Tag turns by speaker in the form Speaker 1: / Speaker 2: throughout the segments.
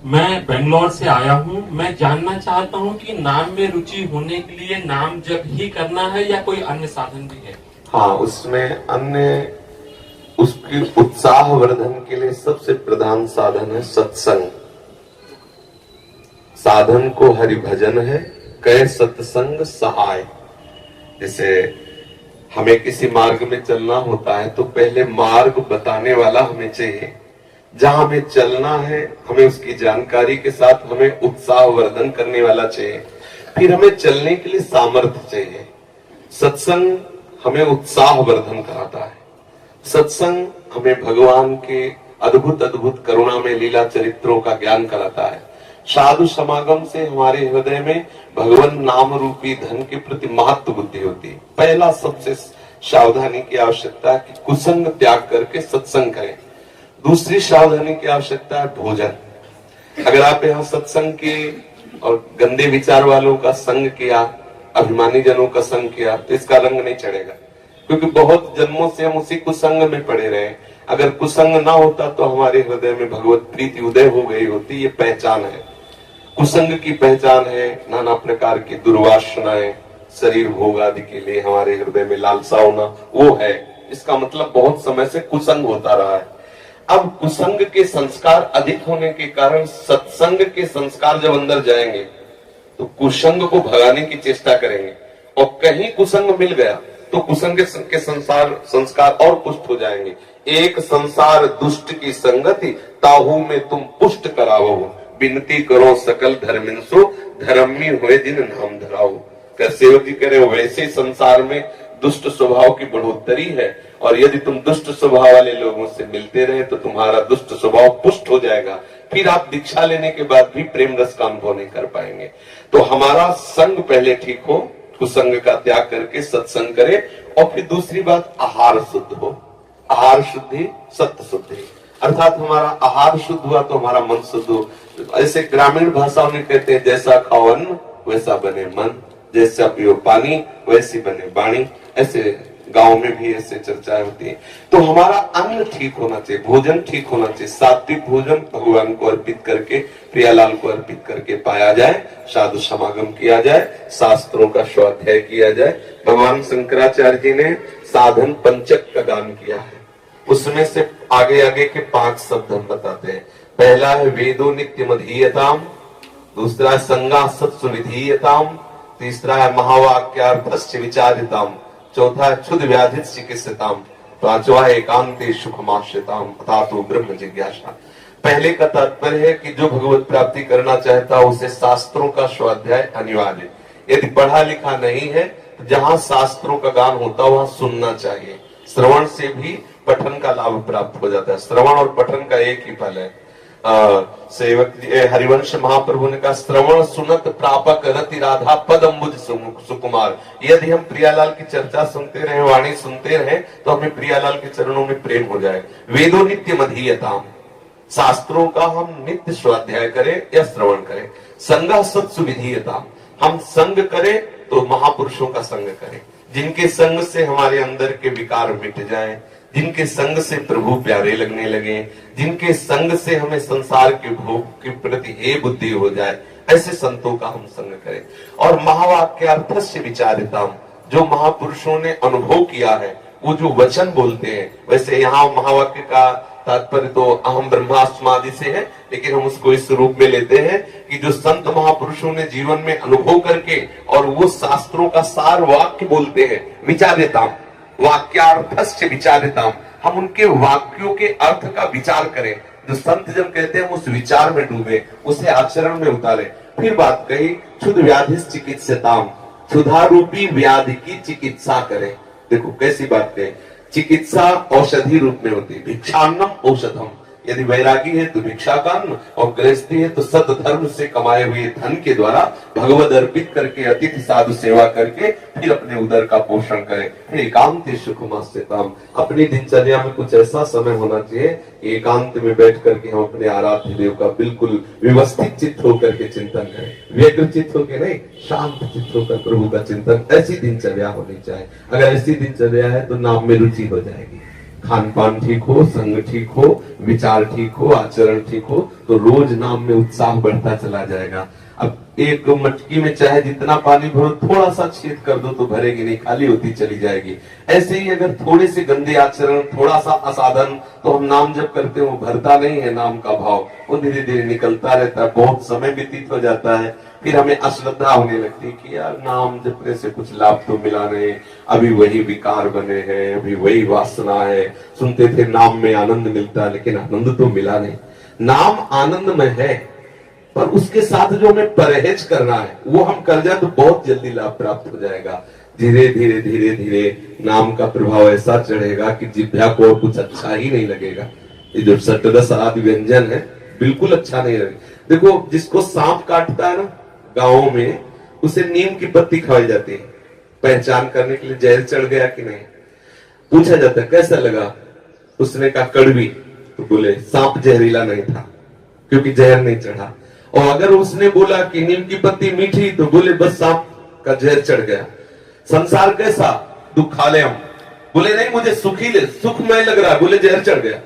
Speaker 1: मैं बेंगलोर से आया हूँ। मैं जानना चाहता हूँ कि नाम में रुचि होने के लिए नाम जप ही करना है या कोई अन्य साधन भी है?
Speaker 2: हाँ, उसमें अन्य उसकी उत्साह वर्धन के लिए सबसे प्रधान साधन है सत्संग। साधन को हरि भजन है, कै सत्संग सहाय। जैसे हमें किसी मार्ग में चलना होता है तो पहले मार्ग बताने वाला हमें चाहिए, जहां हमें चलना है हमें उसकी जानकारी के साथ हमें उत्साह वर्धन करने वाला चाहिए, फिर हमें चलने के लिए सामर्थ्य चाहिए। सत्संग हमें उत्साह वर्धन कराता है। सत्संग हमें भगवान के अद्भुत अद्भुत करुणा में लीला चरित्रों का ज्ञान कराता है। साधु समागम से हमारे हृदय में भगवान नाम रूपी धन के प्रति महत्व बुद्धि होती है। पहला सबसे सावधानी की आवश्यकता है कि कुसंग त्याग करके सत्संग करें। दूसरी सावधानी की आवश्यकता है भोजन। अगर आप यहाँ सत्संग के और गंदे विचार वालों का संग किया, अभिमानी जनों का संग किया, तो इसका रंग नहीं चढ़ेगा, क्योंकि बहुत जन्मों से हम उसी कुसंग में पड़े रहे। अगर कुसंग ना होता तो हमारे हृदय में भगवत प्रीति उदय हो गई होती। ये पहचान है, कुसंग की पहचान है नाना प्रकार की दुर्वासनाएं, शरीर भोग आदि के लिए हमारे हृदय में लालसा होना, वो है। इसका मतलब बहुत समय से कुसंग होता रहा है। अब कुसंग के संस्कार अधिक होने के कारण सत्संग के संस्कार जब अंदर जाएंगे तो कुसंग को भगाने की चेष्टा करेंगे, और कहीं कुसंग मिल गया तो कुसंग के संस्कार और पुष्ट हो जाएंगे। एक संसार दुष्ट की संगति, ताहू में तुम पुष्ट कराओ, विनती करो सकल धर्मिंसो, धर्मी हुए जिन नाम धराओ। सेवक जी कह रहे हो वैसे संसार में दुष्ट स्वभाव की बढ़ोतरी है, और यदि तुम दुष्ट स्वभाव वाले लोगों से मिलते रहे तो तुम्हारा दुष्ट स्वभाव पुष्ट हो जाएगा। फिर आप दीक्षा लेने के बाद भी प्रेम रस का अनुभव नहीं कर पाएंगे। तो हमारा संग पहले ठीक हो, कुसंग का त्याग करके सत्संग करे, और फिर दूसरी बात आहार शुद्ध हो। आहार शुद्धि सत्य शुद्धि, अर्थात हमारा आहार शुद्ध हुआ तो हमारा मन शुद्ध हो। ऐसे ग्रामीण भाषाओं में कहते हैं जैसा खाओ अन्न वैसा बने मन, जैसा पियो पानी वैसी बने वाणी। ऐसे गांव में भी ऐसे चर्चाएं होती है। तो हमारा अन्न ठीक होना चाहिए, भोजन ठीक होना चाहिए। सात्विक भोजन भगवान को अर्पित करके, प्रियालाल को अर्पित करके पाया जाए, साधु समागम किया जाए, शास्त्रों का स्वाध्याय किया जाए। भगवान शंकराचार्य जी ने साधन पंचक का गान किया है, उसमें से आगे आगे के 5 शब्द हम बताते हैं। पहला है वेदो नित्य मधीयताम, दूसरा है संगा सत्सु विधीयताम, तीसरा है महावाक्यार्थस्य विचारिताम, चौथा है क्षुद व्याधि चिकित्सताम, पांचवा है एकांते सुखमाश्रिताम अथातो ब्रह्म जिज्ञासा। पहले का तात्पर्य है कि जो भगवत प्राप्ति करना चाहता है उसे शास्त्रों का स्वाध्याय अनिवार्य। यदि पढ़ा लिखा नहीं है तो जहां शास्त्रों का गान होता है वहां सुनना चाहिए। श्रवण से भी पठन का लाभ प्राप्त हो जाता है। श्रवण और पठन का एक ही फल है। सेवक हरिवंश महाप्रभु ने कहा श्रवण सुनत प्रापक रति राधा पद अम्बुज सुकुमार। यदि हम प्रियालाल की चर्चा सुनते रहे, वाणी सुनते रहे, तो हमें प्रियालाल के चरणों में प्रेम हो जाए। वेदो नित्य मधीयताम, शास्त्रों का हम नित्य स्वाध्याय करें या श्रवण करें। संगा सत्सु विधीयताम, हम संग करें तो महापुरुषों का संग करें, जिनके संग से हमारे अंदर के विकार मिट जाएं, जिनके संग से प्रभु प्यारे लगने लगे, जिनके संग से हमें संसार के भोग के प्रति हे बुद्धि हो जाए, ऐसे संतों का हम संग करें। और महावाक्यार्थस्य विचारिताम, जो महापुरुषों ने अनुभव किया है, वो जो वचन बोलते हैं, वैसे यहाँ महावाक्य का तात्पर्य तो अहम ब्रह्मास्मादि से है, लेकिन हम उसको इस रूप में लेते हैं कि जो संत महापुरुषों ने जीवन में अनुभव करके और वो शास्त्रों का सार वाक्य बोलते हैं, विचारिताम, वाक्यार्थस्य विचारिताम, हम उनके वाक्यों के अर्थ का विचार करें। जो संत जब कहते हैं उस विचार में डूबे, उसे आचरण में उतारे। फिर बात कही क्षुद व्याधि चिकित्सताम, क्षुधा रूपी व्याधि की चिकित्सा करें। देखो कैसी बात कही, चिकित्सा औषधि रूप में होती है, भिक्षान्नम औषधम। यदि वैरागी है तो भिक्षा का अन्न, और गृहस्थी है तो सत धर्म से कमाए हुए धन के द्वारा भगवद अर्पित करके अतिथि साधु सेवा करके फिर अपने उदर का पोषण करें। फिर एकांत सुखमास्यताम, अपनी दिनचर्या में कुछ ऐसा समय होना चाहिए एकांत में बैठ करके हम अपने आराध्य देव का बिल्कुल व्यवस्थित चित्त होकर के चिंतन करें। व्यग्र चित्त होकर नहीं, शांत चित्त होकर प्रभु का चिंतन, ऐसी दिनचर्या होनी चाहिए। अगर ऐसी दिनचर्या है तो नाम में रुचि हो जाएगी। खान पान ठीक हो, संग ठीक हो, विचार ठीक हो, आचरण ठीक हो, तो रोज नाम में उत्साह बढ़ता चला जाएगा। अब एक मटकी में चाहे जितना पानी भरो, थोड़ा सा छेद कर दो तो भरेगी नहीं, खाली होती चली जाएगी। ऐसे ही अगर थोड़े से गंदे आचरण, थोड़ा सा असाधन, तो हम नाम जब करते हो भरता नहीं है नाम का भाव, वो धीरे धीरे निकलता रहता है। बहुत समय व्यतीत हो जाता है, फिर हमें अश्रद्धा होने लगती है कि यार नाम जपने से कुछ लाभ तो मिला नहीं, अभी वही विकार बने हैं, अभी वही वासना है। सुनते थे नाम में आनंद मिलता है, लेकिन आनंद तो मिला नहीं। नाम आनंद में है, पर उसके साथ जो हमें परहेज करना है वो हम कर जाए तो बहुत जल्दी लाभ प्राप्त हो जाएगा। धीरे धीरे धीरे धीरे नाम का प्रभाव ऐसा चढ़ेगा कि जिह्वा को कुछ अच्छा ही नहीं लगेगा। ये जो सप्तदश आदि व्यंजन है बिल्कुल अच्छा नहीं लगेगा। देखो, जिसको सांप काटता है ना गाँव में, उसे नीम की पत्ती खवाई जाती है पहचान करने के लिए जहर चढ़ गया कि नहीं। पूछा जाता है कैसा लगा, उसने कहा कड़वी, तो बोले सांप जहरीला नहीं था क्योंकि जहर नहीं चढ़ा। और अगर उसने बोला कि नीम की पत्ती मीठी, तो बोले बस सांप का जहर चढ़ गया। संसार कैसा दुखालयम, बोले नहीं मुझे सुखमय लग रहा है, बोले जहर चढ़ गया।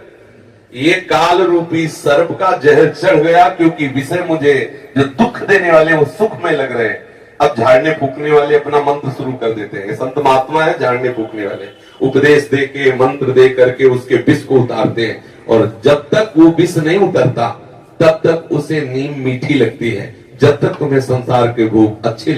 Speaker 2: ये काल रूपी सर्प का जहर चढ़ गया, क्योंकि विषय मुझे जो दुख देने वाले वो सुखमय लग रहे हैं। अब झाड़ने फूकने वाले अपना मंत्र शुरू कर देते हैं। संत महात्मा है झाड़ने फूकने वाले, उपदेश दे के मंत्र दे करके उसके विष को उतारते हैं, और जब तक वो विष नहीं उतरता तब तक उसे नीम मीठी लगती है। जब तक तुम्हें संसार के भोग अच्छे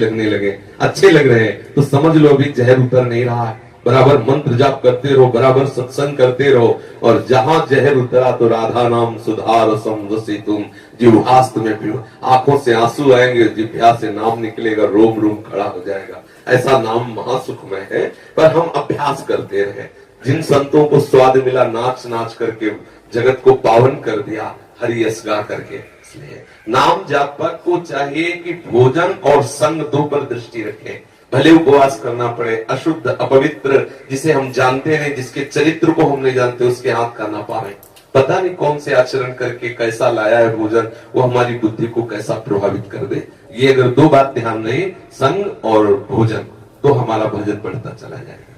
Speaker 2: लग रहे हैं, तो समझ लो अभी जहर उतर नहीं रहा है। बराबर मंत्र जाप करते रहो, बराबर सत्संग करते रहो, और जहां जहर उतरा तो राधा नाम सुधा रसम रसी तुम जिह्वास्त में पियो। आंखों से आंसू आएंगे, जिह्वा से नाम निकलेगा, रोम रोम खड़ा हो जाएगा। ऐसा नाम महासुखमय है, पर हम अभ्यास करते रहे। जिन संतों को स्वाद मिला नाच नाच करके जगत को पावन कर दिया, हरि यश गा करके। इसलिए नाम जापक को चाहिए कि भोजन और संग दो पर दृष्टि रखे। भले उपवास करना पड़े, अशुद्ध अपवित्र जिसे हम जानते नहीं, जिसके चरित्र को हम नहीं जानते, उसके हाथ का ना पाए। पता नहीं कौन से आचरण करके कैसा लाया है भोजन, वो हमारी बुद्धि को कैसा प्रभावित कर दे। ये अगर दो बात ध्यान नहीं, संग और भोजन, तो हमारा भजन बढ़ता चला जाएगा।